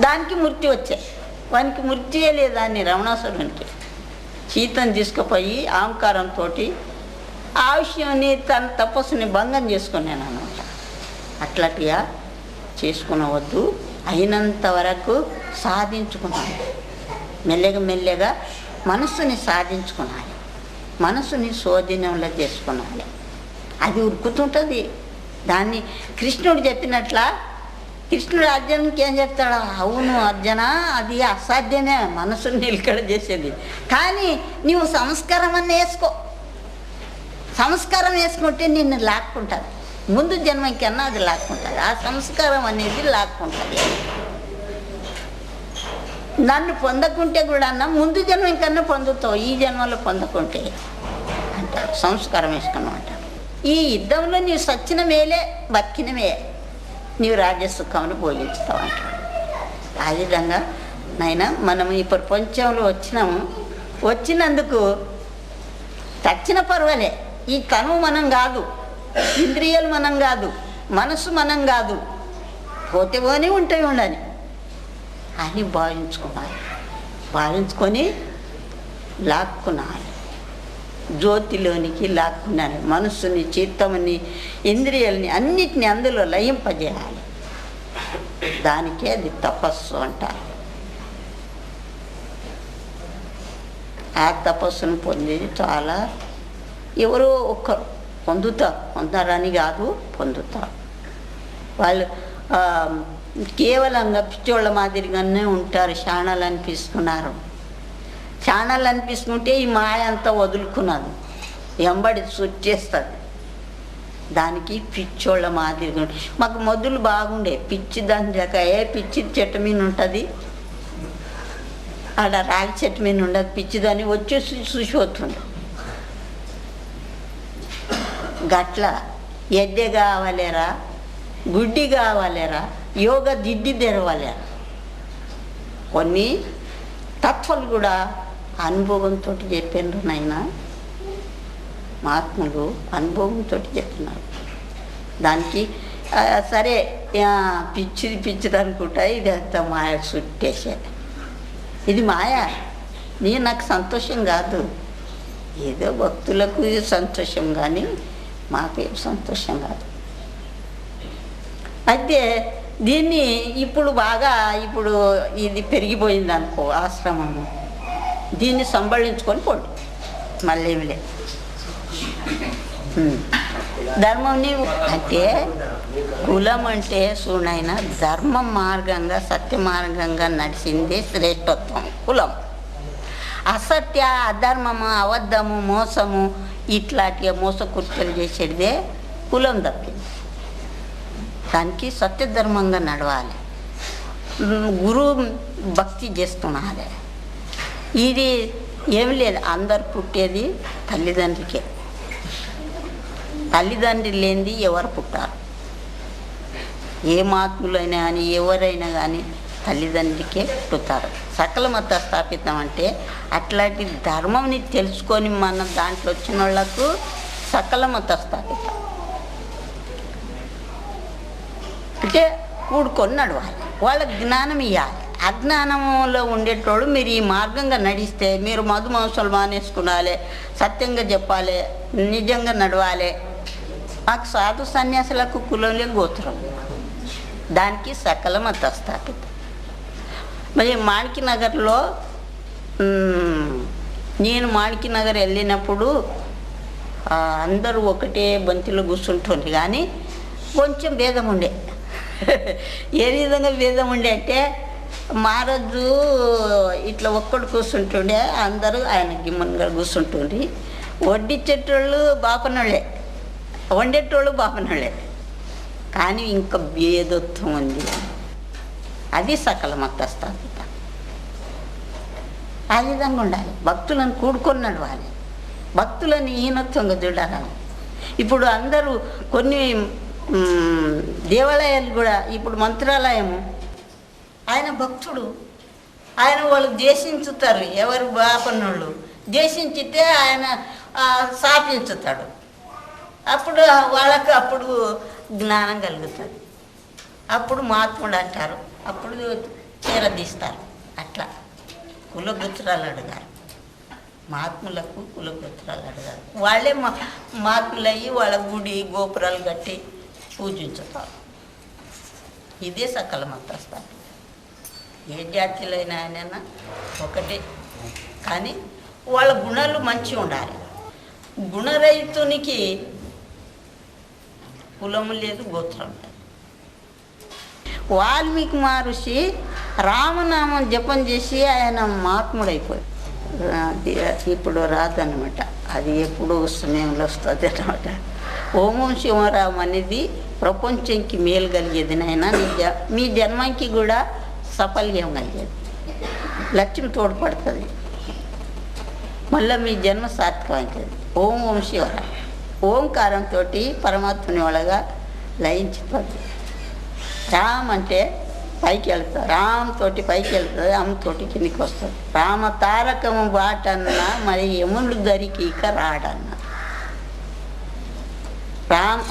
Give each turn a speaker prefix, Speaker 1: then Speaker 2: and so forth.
Speaker 1: దానికి మృత్యు వచ్చాయి. వానికి మృత్యుయే లేదాన్ని రమణాసురునికి సీతను తీసుకుపోయి అహంకారంతో ఆ విషయాన్ని తన తపస్సుని భంగం చేసుకున్నాను అనమాట. అట్లాంటిగా చేసుకునవద్దు. అయినంత వరకు సాధించుకున్నాను. మెల్లగా మనస్సుని సాధించుకున్నాను. మనస్సుని శోధనంలో చేసుకున్నాను. అది ఉరుకుతుంటుంది. దాన్ని కృష్ణుడు చెప్పినట్ల కృష్ణుడు అర్జునునికి ఏం చెప్తాడు? అవును అర్జున, అది అసాధ్యమే మనసుని నిలకడ చేసేది. కానీ నీవు సంస్కారం అన్నీ వేసుకో. సంస్కారం వేసుకుంటే నిన్ను లాక్కుంటుంది. ముందు జన్మ కన్నా అది లాక్కుంటుంది. ఆ సంస్కారం అనేది లాక్కుంటుంది. నన్ను పొందకుంటే కూడా ముందు జన్మ కన్నా పొందుతావు, ఈ జన్మలో పొందకుంటే అంటారు. సంస్కారం వేసుకున్నాం అంటారు. ఈ యుద్ధంలో నీవు సచ్చిన మేలే బతికిన మే నీవు రాజ్యసుఖంను భోగించుతావు అంటాడు. ఆ విధంగా నాయన మనం ఈ ప్రపంచంలో వచ్చినందుకు చచ్చిన పర్వాలే. ఈ తనువు మనం కాదు, ఇంద్రియాలు మనం కాదు, మనసు మనం కాదు, పోతే పోనీ ఉంటే ఉండాలి అని భావించుకొని లాక్కున్నాను. జ్యోతిలోనికి లాక్కున్నాను. మనస్సుని, చిత్తముని, ఇంద్రియాలని అన్నిటిని అందులో లయింపజేయాలి. దానికే అది తపస్సు అంటారు. ఆ తపస్సును పొందేది చాలా ఎవరో ఒక్కరు పొందారని కాదు, పొందుతారు. వాళ్ళు కేవలంగా పిచ్చోళ్ళ మాదిరిగానే ఉంటారు. శాణాలు అనిపిస్తుంటే ఈ మాయ అంతా వదులుకున్నది, ఎంబడి చుట్టేస్తుంది. దానికి పిచ్చోళ్ళ మాదిరిగా మాకు మొదలు బాగుండే. పిచ్చి దాని దాకా పిచ్చి చెట్టు మీద ఉంటుంది, ఆడ రాగి చెట్టు మీద ఉండదు. పిచ్చిదాన్ని వచ్చేసి చూసిపోతుంది. గట్ల ఎద్దె కావాలేరా, గుడ్డి కావాలేరా, యోగ దిడ్డి తెరవాలేరా. కొన్ని తత్వాలు కూడా అనుభవంతో చెప్పినారు నాయన. మహాత్ములు అనుభవంతో చెప్పినారు. దానికి సరే పిచ్చిది అనుకుంటా. ఇది అంత మాయ చుట్టేసేది. ఇది మాయ. నాకు సంతోషం కాదు. ఏదో భక్తులకు సంతోషం, కానీ మాకేం సంతోషం కాదు. అయితే దీన్ని ఇప్పుడు ఇది పెరిగిపోయింది అనుకో ఆశ్రమము. దీన్ని సంభాళించుకొని పోండి, మళ్ళీ ఏమి లేదు. ధర్మంని అంటే కులం అంటే చూడైనా ధర్మ మార్గంగా సత్య మార్గంగా నడిచిందే శ్రేష్టత్వం కులం. అసత్య, అధర్మము, అబద్ధము, మోసము ఇట్లాంటి మోసకృత్యాలు చేసేదే కులం తప్పింది. దానికి సత్యధర్మంగా నడవాలి. గురువు భక్తి చేస్తున్నారు. ఇది ఏమి లేదు. అందరు పుట్టేది తల్లిదండ్రులకే. తల్లిదండ్రులు లేనిది ఎవరు పుట్టారు? ఏ మహాత్ములైనా కానీ ఎవరైనా కానీ తల్లిదండ్రులకే పుట్టుతారు. సకల మత స్థాపితం అంటే అట్లాంటి ధర్మంని తెలుసుకొని మన దాంట్లో వచ్చిన వాళ్ళకు సకల మత స్థాపితం అంటే కూడుకొని నడవాలి. వాళ్ళకి జ్ఞానం ఇవ్వాలి. అజ్ఞానంలో ఉండేటోళ్ళు మీరు ఈ మార్గంగా నడిస్తే మీరు మధు మాంసాలు మానేసుకునాలి, సత్యంగా చెప్పాలి, నిజంగా నడవాలి. మాకు సాధు సన్యాసులకు కులంలో గోత్రం, దానికి సకల మత స్థాపితం. మరి మాణిక్యనగర్లో నేను మాణిక్యనగర్ వెళ్ళినప్పుడు అందరూ ఒకటే బంతిలో కూర్చుంటుంది, కానీ కొంచెం భేదం ఉండే. ఏ విధంగా భేదం ఉండే అంటే మహారాజు ఇట్లా ఒక్కడు కూర్చుంటుండే, అందరూ ఆయన గిమ్మన్గా కూర్చుంటుండ్రి. వడ్డిచ్చేటోళ్ళు బాపనోళ్ళే, వండేటోళ్ళు బాపనోళ్ళే, కానీ ఇంకా భేదత్వం ఉంది. అది సకల మత స్థాపిత. ఆ విధంగా ఉండాలి. భక్తులను కూడుకొని నడవాలి. భక్తులని హీనత్వంగా చూడాలి. ఇప్పుడు అందరూ కొన్ని దేవాలయాలు కూడా, ఇప్పుడు మంత్రాలయము ఆయన భక్తుడు, ఆయన వాళ్ళు దేశించుతారు. ఎవరు బాపన్నోళ్ళు దేశించితే ఆయన స్థాపించుతాడు. అప్పుడు వాళ్ళకు అప్పుడు జ్ఞానం కలుగుతుంది. అప్పుడు మహాత్ముడు అంటారు. అప్పుడు చేరదీస్తారు. అట్లా కులగోత్రాలు అడిగారు, మహాత్ములకు కులగోత్రాలు అడిగారు. వాళ్ళే మహాత్ములయ్యి వాళ్ళ గుడి గోపురాలు కట్టి పూజించుతారు. ఇదే సకల మతస్థానం. ఏ జాతిలైనా ఆయన ఒకటే, కానీ వాళ్ళ గుణాలు మంచిగా ఉండాలి. గుణరహితునికి కులము లేదు, గోత్రం లేదు. వాల్మీకి మహర్షి రామనామం జపం చేసి ఆయన మహాత్ముడైపోయి, ఇప్పుడు రాదన్నమాట, అది ఎప్పుడు సమయంలో వస్తుంది అనమాట. ఓం శివరాం అనేది ప్రపంచంకి మేలు కలిగేది. నాయన మీ జన్మకి కూడా సఫల్యం కలిగేది, లక్ష్మి తోడ్పడుతుంది, మళ్ళీ మీ జన్మ సార్థకమవుతుంది. ఓం ఓం శివరాం. ఓంకారంతో పరమాత్మని వాళ్ళగా లయించిపోతుంది. రామ్ అంటే పైకి వెళ్తుంది, రామ్ తోటి పైకి వెళ్తుంది, అమ్మ తోటి కిందికి వస్తుంది. రామ తారకము బాటన్నా మరి యములు దరికి ఇక రాడన్నా. రామ్